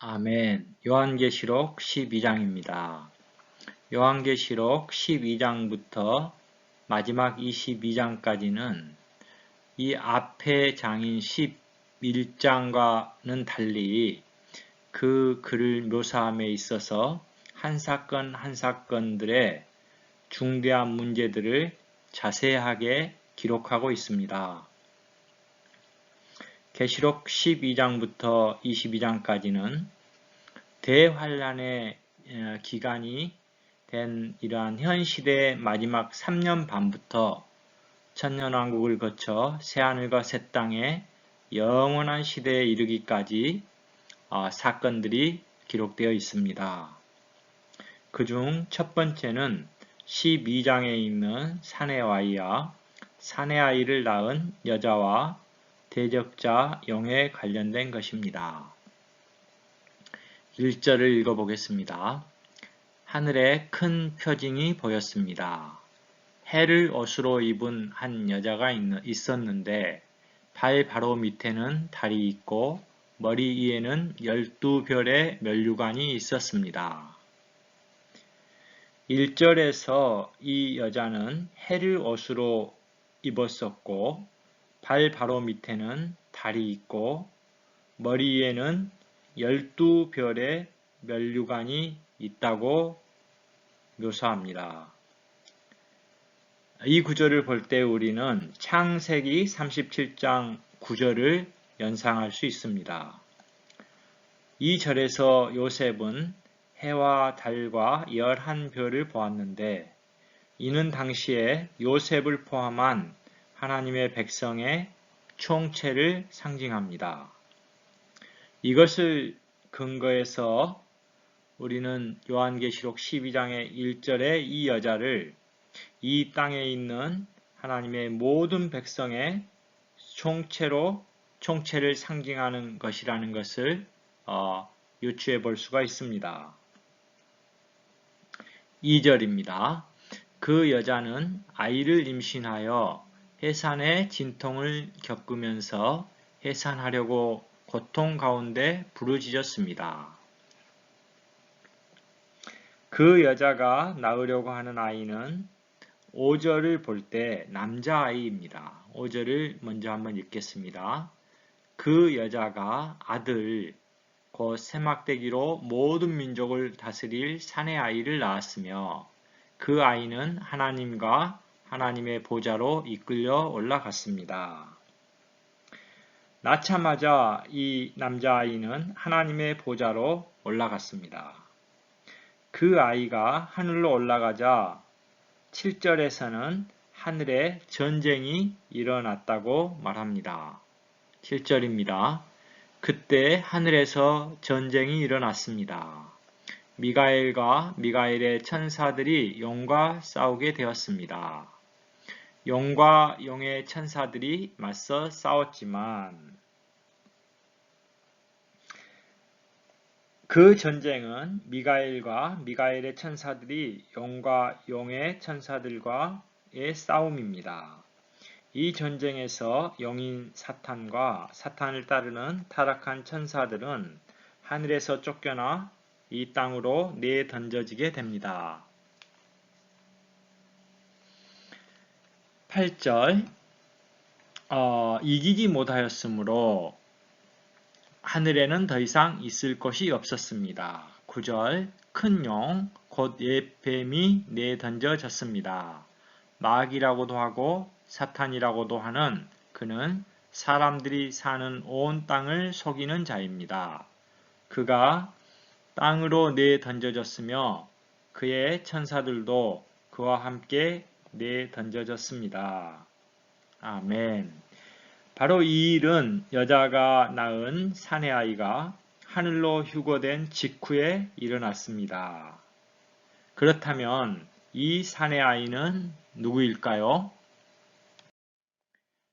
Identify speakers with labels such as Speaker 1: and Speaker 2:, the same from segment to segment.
Speaker 1: 아멘. 요한계시록 12장입니다. 요한계시록 12장부터 마지막 22장까지는 이 앞의 장인 11장과는 달리 그 글을 묘사함에 있어서 한 사건 한 사건들의 중대한 문제들을 자세하게 기록하고 있습니다. 계시록 12장부터 22장까지는 대환란의 기간이 된 이러한 현 시대의 마지막 3년 반부터 천년왕국을 거쳐 새하늘과 새 땅의 영원한 시대에 이르기까지 사건들이 기록되어 있습니다. 그중 첫 번째는 12장에 있는 사내아이와 사내아이를 낳은 여자와 대적자 영에 관련된 것입니다. 1절을 읽어보겠습니다. 하늘에 큰 표징이 보였습니다. 해를 옷으로 입은 한 여자가 있었는데 발 바로 밑에는 달이 있고 머리 위에는 12별의 면류관이 있었습니다. 1절에서 이 여자는 해를 옷으로 입었었고 발 바로 밑에는 달이 있고 머리 위에는 12별의 면류관이 있다고 묘사합니다. 이 구절을 볼 때 우리는 창세기 37장 9절을 연상할 수 있습니다. 이 절에서 요셉은 해와 달과 11별을 보았는데 이는 당시에 요셉을 포함한 하나님의 백성의 총체를 상징합니다. 이것을 근거해서 우리는 요한계시록 12장의 1절에 이 여자를 이 땅에 있는 하나님의 모든 백성의 총체를 상징하는 것이라는 것을 유추해 볼 수가 있습니다. 2절입니다. 그 여자는 아이를 임신하여 해산의 진통을 겪으면서 해산하려고 고통 가운데 부르짖었습니다. 그 여자가 낳으려고 하는 아이는 5절을 볼 때 남자아이입니다. 5절을 먼저 한번 읽겠습니다. 그 여자가 아들, 곧 세막대기로 모든 민족을 다스릴 사내 아이를 낳았으며 그 아이는 하나님과 하나님의 보좌로 이끌려 올라갔습니다. 낳자마자 이 남자아이는 하나님의 보좌로 올라갔습니다. 그 아이가 하늘로 올라가자 7절에서는 하늘에 전쟁이 일어났다고 말합니다. 7절입니다. 그때 하늘에서 전쟁이 일어났습니다. 미가엘과 미가엘의 천사들이 용과 싸우게 되었습니다. 용과 용의 천사들이 맞서 싸웠지만 그 전쟁은 미가엘과 미가엘의 천사들이 용과 용의 천사들과의 싸움입니다. 이 전쟁에서 용인 사탄과 사탄을 따르는 타락한 천사들은 하늘에서 쫓겨나 이 땅으로 내던져지게 됩니다. 8절 이기지 못하였으므로 하늘에는 더 이상 있을 곳이 없었습니다. 9절 큰 용, 곧 옛뱀이 내던져졌습니다. 마귀라고도 하고 사탄이라고도 하는 그는 사람들이 사는 온 땅을 속이는 자입니다. 그가 땅으로 내던져졌으며 그의 천사들도 그와 함께 내던져졌습니다. 아멘. 바로 이 일은 여자가 낳은 사내아이가 하늘로 휴거된 직후에 일어났습니다. 그렇다면 이 사내아이는 누구일까요?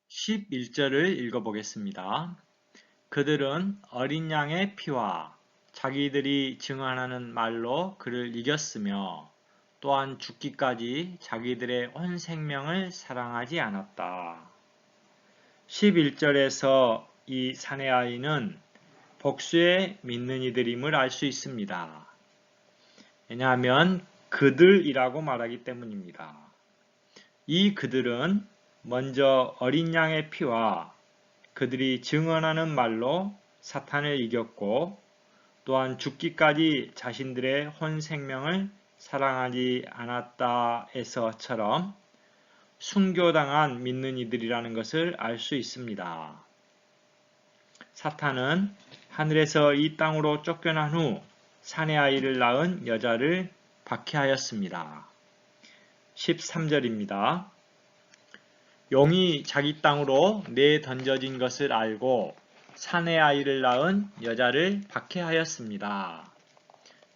Speaker 1: 11절을 읽어보겠습니다. 그들은 어린 양의 피와 자기들이 증언하는 말로 그를 이겼으며 또한 죽기까지 자기들의 온 생명을 사랑하지 않았다. 11절에서 이 사내아이는 복수의 믿는 이들임을 알 수 있습니다. 왜냐하면 그들이라고 말하기 때문입니다. 이 그들은 먼저 어린 양의 피와 그들이 증언하는 말로 사탄을 이겼고 또한 죽기까지 자신들의 혼 생명을 사랑하지 않았다에서처럼 순교당한 믿는 이들이라는 것을 알 수 있습니다. 사탄은 하늘에서 이 땅으로 쫓겨난 후 사내 아이를 낳은 여자를 박해하였습니다. 13절입니다. 용이 자기 땅으로 내던져진 것을 알고 사내 아이를 낳은 여자를 박해하였습니다.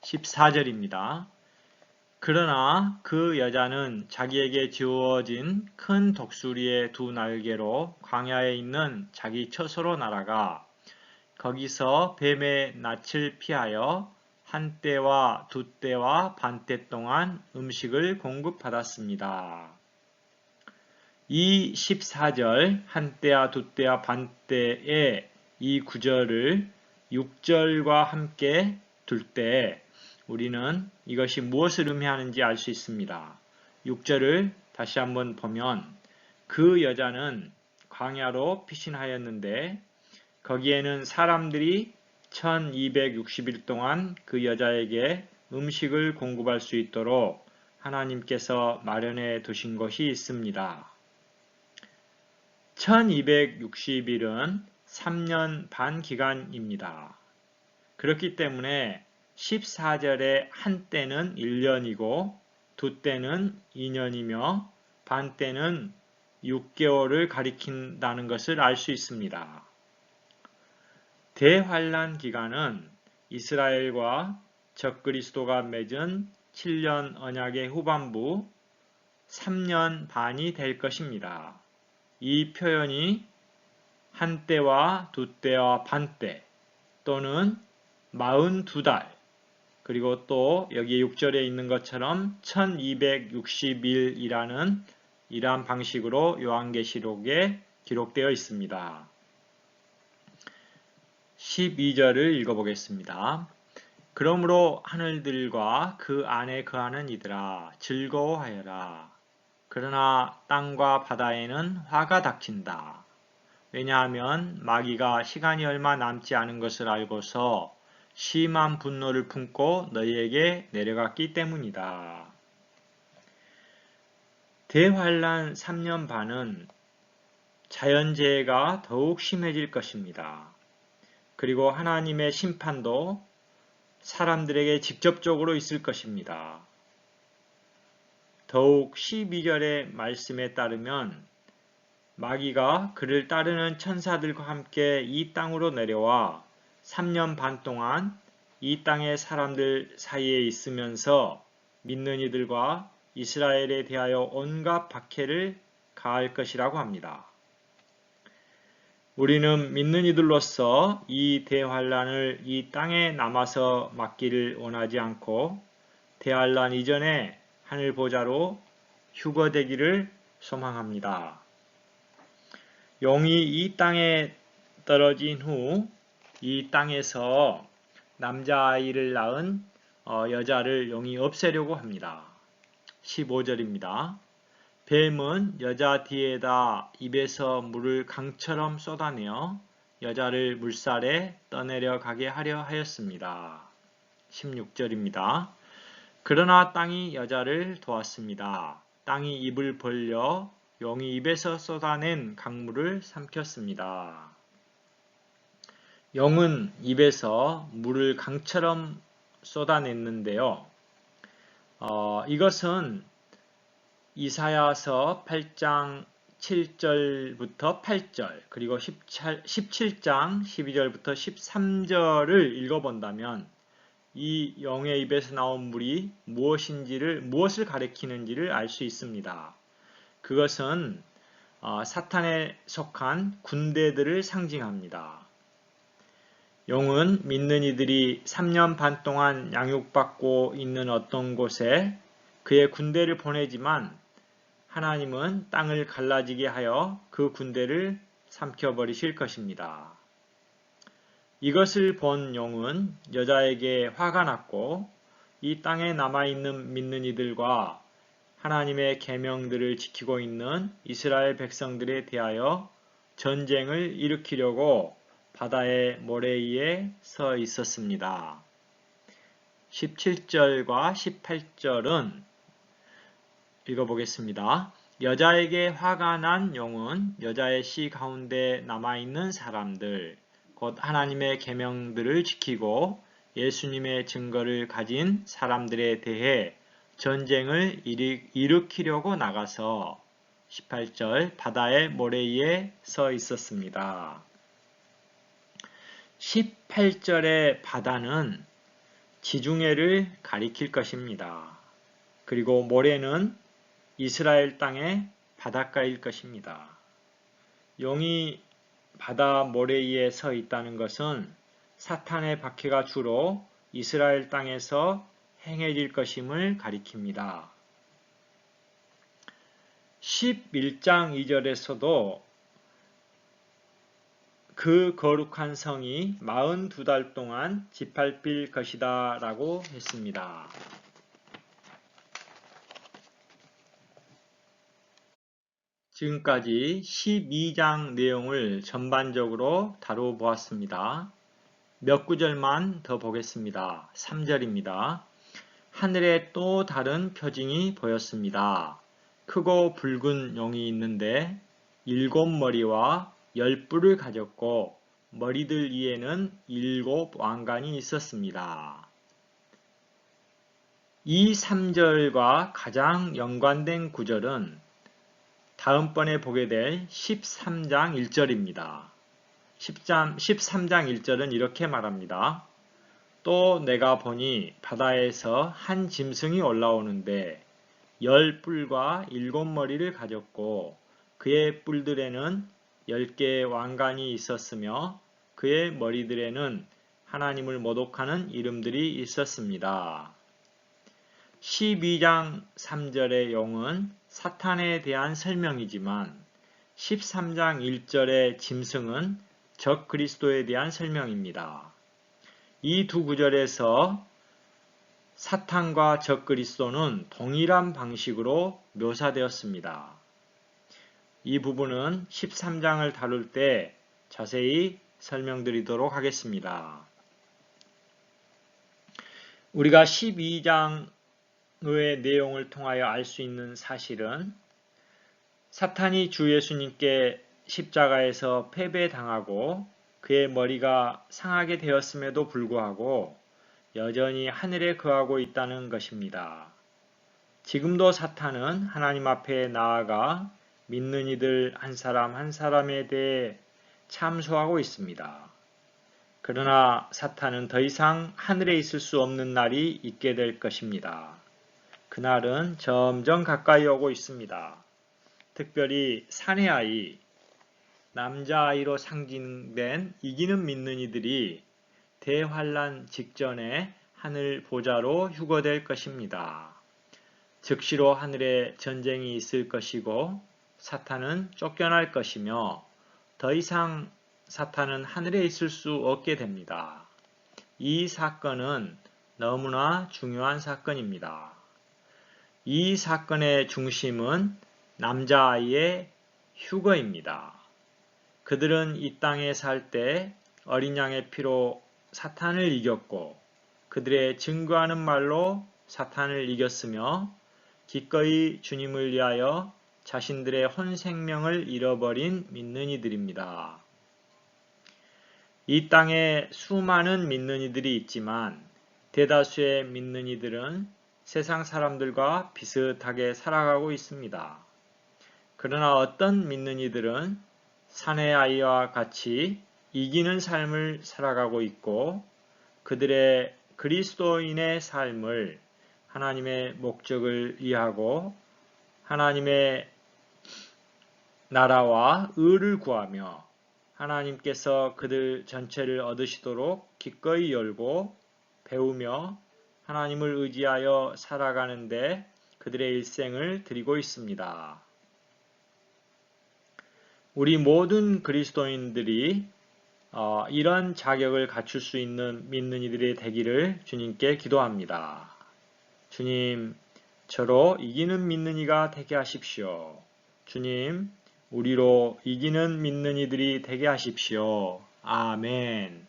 Speaker 1: 14절입니다. 그러나 그 여자는 자기에게 주어진 큰 독수리의 두 날개로 광야에 있는 자기 처소로 날아가 거기서 뱀의 낯을 피하여 한 때와 두 때와 반 때 동안 음식을 공급받았습니다. 이 14절 한 때와 두 때와 반 때의 이 구절을 6절과 함께 둘 때 우리는 이것이 무엇을 의미하는지 알 수 있습니다. 6절을 다시 한번 보면 그 여자는 광야로 피신하였는데 거기에는 사람들이 1260일 동안 그 여자에게 음식을 공급할 수 있도록 하나님께서 마련해 두신 것이 있습니다. 1260일은 3년 반 기간입니다. 그렇기 때문에 14절의 한 때는 1년이고 두 때는 2년이며 반 때는 6개월을 가리킨다는 것을 알 수 있습니다. 대환란 기간은 이스라엘과 적그리스도가 맺은 7년 언약의 후반부 3년 반이 될 것입니다. 이 표현이 한 때와 두 때와 반 때 또는 42달 그리고 또 여기 6절에 있는 것처럼 1260일이라는 이러한 방식으로 요한계시록에 기록되어 있습니다. 12절을 읽어보겠습니다. 그러므로 하늘들과 그 안에 거하는 이들아 즐거워하여라. 그러나 땅과 바다에는 화가 닥친다. 왜냐하면 마귀가 시간이 얼마 남지 않은 것을 알고서 심한 분노를 품고 너희에게 내려갔기 때문이다. 대환란 3년 반은 자연재해가 더욱 심해질 것입니다. 그리고 하나님의 심판도 사람들에게 직접적으로 있을 것입니다. 더욱 12절의 말씀에 따르면 마귀가 그를 따르는 천사들과 함께 이 땅으로 내려와 3년 반 동안 이 땅의 사람들 사이에 있으면서 믿는 이들과 이스라엘에 대하여 온갖 박해를 가할 것이라고 합니다. 우리는 믿는 이들로서 이 대환란을 이 땅에 남아서 맞기를 원하지 않고 대환란 이전에 하늘 보좌로 휴거되기를 소망합니다. 용이 이 땅에 떨어진 후 이 땅에서 남자아이를 낳은 여자를 용이 없애려고 합니다. 15절입니다. 뱀은 여자 뒤에다 입에서 물을 강처럼 쏟아내어 여자를 물살에 떠내려 가게 하려 하였습니다. 16절입니다. 그러나 땅이 여자를 도왔습니다. 땅이 입을 벌려 용이 입에서 쏟아낸 강물을 삼켰습니다. 용은 입에서 물을 강처럼 쏟아냈는데요. 이것은 이사야서 8장 7절부터 8절 그리고 17장 12절부터 13절을 읽어본다면 이 용의 입에서 나온 물이 무엇을 가리키는지를 알 수 있습니다. 그것은 사탄에 속한 군대들을 상징합니다. 용은 믿는 이들이 3년 반 동안 양육받고 있는 어떤 곳에 그의 군대를 보내지만 하나님은 땅을 갈라지게 하여 그 군대를 삼켜버리실 것입니다. 이것을 본 용은 여자에게 화가 났고 이 땅에 남아있는 믿는 이들과 하나님의 계명들을 지키고 있는 이스라엘 백성들에 대하여 전쟁을 일으키려고 바다의 모래 위에 서 있었습니다. 17절과 18절은 읽어보겠습니다. 여자에게 화가 난 용은 여자의 씨 가운데 남아있는 사람들, 곧 하나님의 계명들을 지키고 예수님의 증거를 가진 사람들에 대해 전쟁을 일으키려고 나가서 18절 바다의 모래 위에 서 있었습니다. 18절의 바다는 지중해를 가리킬 것입니다. 그리고 모래는 이스라엘 땅의 바닷가일 것입니다. 용이 바다 모래 위에 서 있다는 것은 사탄의 박해가 주로 이스라엘 땅에서 행해질 것임을 가리킵니다. 11장 2절에서도 그 거룩한 성이 42달 동안 짓밟힐 것이다 라고 했습니다. 지금까지 12장 내용을 전반적으로 다뤄보았습니다. 몇 구절만 더 보겠습니다. 3절입니다. 하늘에 또 다른 표징이 보였습니다. 크고 붉은 용이 있는데 7머리와 10뿔을 가졌고 머리들 위에는 7 왕관이 있었습니다. 이 3절과 가장 연관된 구절은 다음번에 보게 될 13장 1절입니다. 13장 1절은 이렇게 말합니다. 또 내가 보니 바다에서 한 짐승이 올라오는데 10뿔과 7머리를 가졌고 그의 뿔들에는 10개의 왕관이 있었으며 그의 머리들에는 하나님을 모독하는 이름들이 있었습니다. 12장 3절의 용은 사탄에 대한 설명이지만 13장 1절의 짐승은 적 그리스도에 대한 설명입니다. 이 두 구절에서 사탄과 적 그리스도는 동일한 방식으로 묘사되었습니다. 이 부분은 13장을 다룰 때 자세히 설명드리도록 하겠습니다. 우리가 12장의 내용을 통하여 알 수 있는 사실은 사탄이 주 예수님께 십자가에서 패배당하고 그의 머리가 상하게 되었음에도 불구하고 여전히 하늘에 거하고 있다는 것입니다. 지금도 사탄은 하나님 앞에 나아가 믿는 이들 한 사람 한 사람에 대해 참소하고 있습니다. 그러나 사탄은 더 이상 하늘에 있을 수 없는 날이 있게 될 것입니다. 그날은 점점 가까이 오고 있습니다. 특별히 사내 아이, 남자아이로 상징된 이기는 믿는 이들이 대환란 직전에 하늘 보좌로 휴거될 것입니다. 즉시로 하늘에 전쟁이 있을 것이고 사탄은 쫓겨날 것이며 더 이상 사탄은 하늘에 있을 수 없게 됩니다. 이 사건은 너무나 중요한 사건입니다. 이 사건의 중심은 남자아이의 휴거입니다. 그들은 이 땅에 살 때 어린 양의 피로 사탄을 이겼고 그들의 증거하는 말로 사탄을 이겼으며 기꺼이 주님을 위하여 자신들의 혼 생명을 잃어버린 믿는 이들입니다. 이 땅에 수많은 믿는 이들이 있지만 대다수의 믿는 이들은 세상 사람들과 비슷하게 살아가고 있습니다. 그러나 어떤 믿는 이들은 사내 아이와 같이 이기는 삶을 살아가고 있고 그들의 그리스도인의 삶을 하나님의 목적을 위하고 하나님의 나라와 의를 구하며 하나님께서 그들 전체를 얻으시도록 기꺼이 열고 배우며 하나님을 의지하여 살아가는데 그들의 일생을 드리고 있습니다. 우리 모든 그리스도인들이 이런 자격을 갖출 수 있는 믿는 이들이 되기를 주님께 기도합니다. 주님, 저로 이기는 믿는 이가 되게 하십시오. 주님, 우리로 이기는 믿는 이들이 되게 하십시오. 아멘.